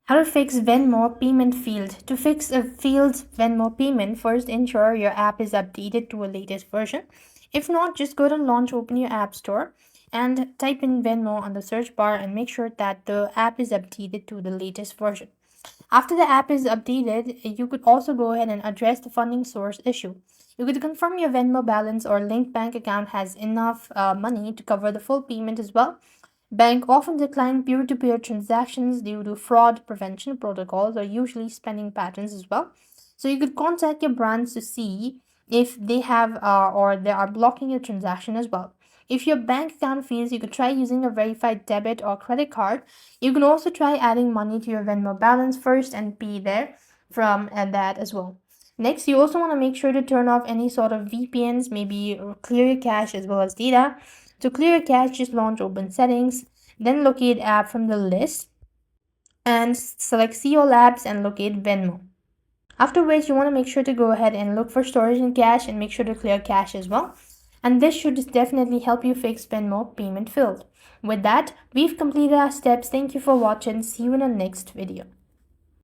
How to fix Venmo payment field. To fix a failed Venmo payment, first ensure your app is updated to a latest version. If not, just go to launch, open your app store and type in Venmo on the search bar and make sure that the app is updated to the latest version. After the app is updated, you could also go ahead and address the funding source issue. You could confirm your Venmo balance or linked bank account has enough money to cover the full payment as well. Bank often decline peer-to-peer transactions due to fraud prevention protocols or usually spending patterns as well. So you could contact your branch to see if they have or they are blocking your transaction as well. If your bank account fails, you could try using a verified debit or credit card. You can also try adding money to your Venmo balance first and pay there from that as well. Next, you also want to make sure to turn off any sort of VPNs, maybe clear your cache as well as data. To clear your cache, just launch Open Settings, then locate app from the list and select See All Apps and locate Venmo. After which, you want to make sure to go ahead and look for storage and cache and make sure to clear cache as well. And this should definitely help you fix Venmo payment failed. With that, we've completed our steps. Thank you for watching. See you in the next video.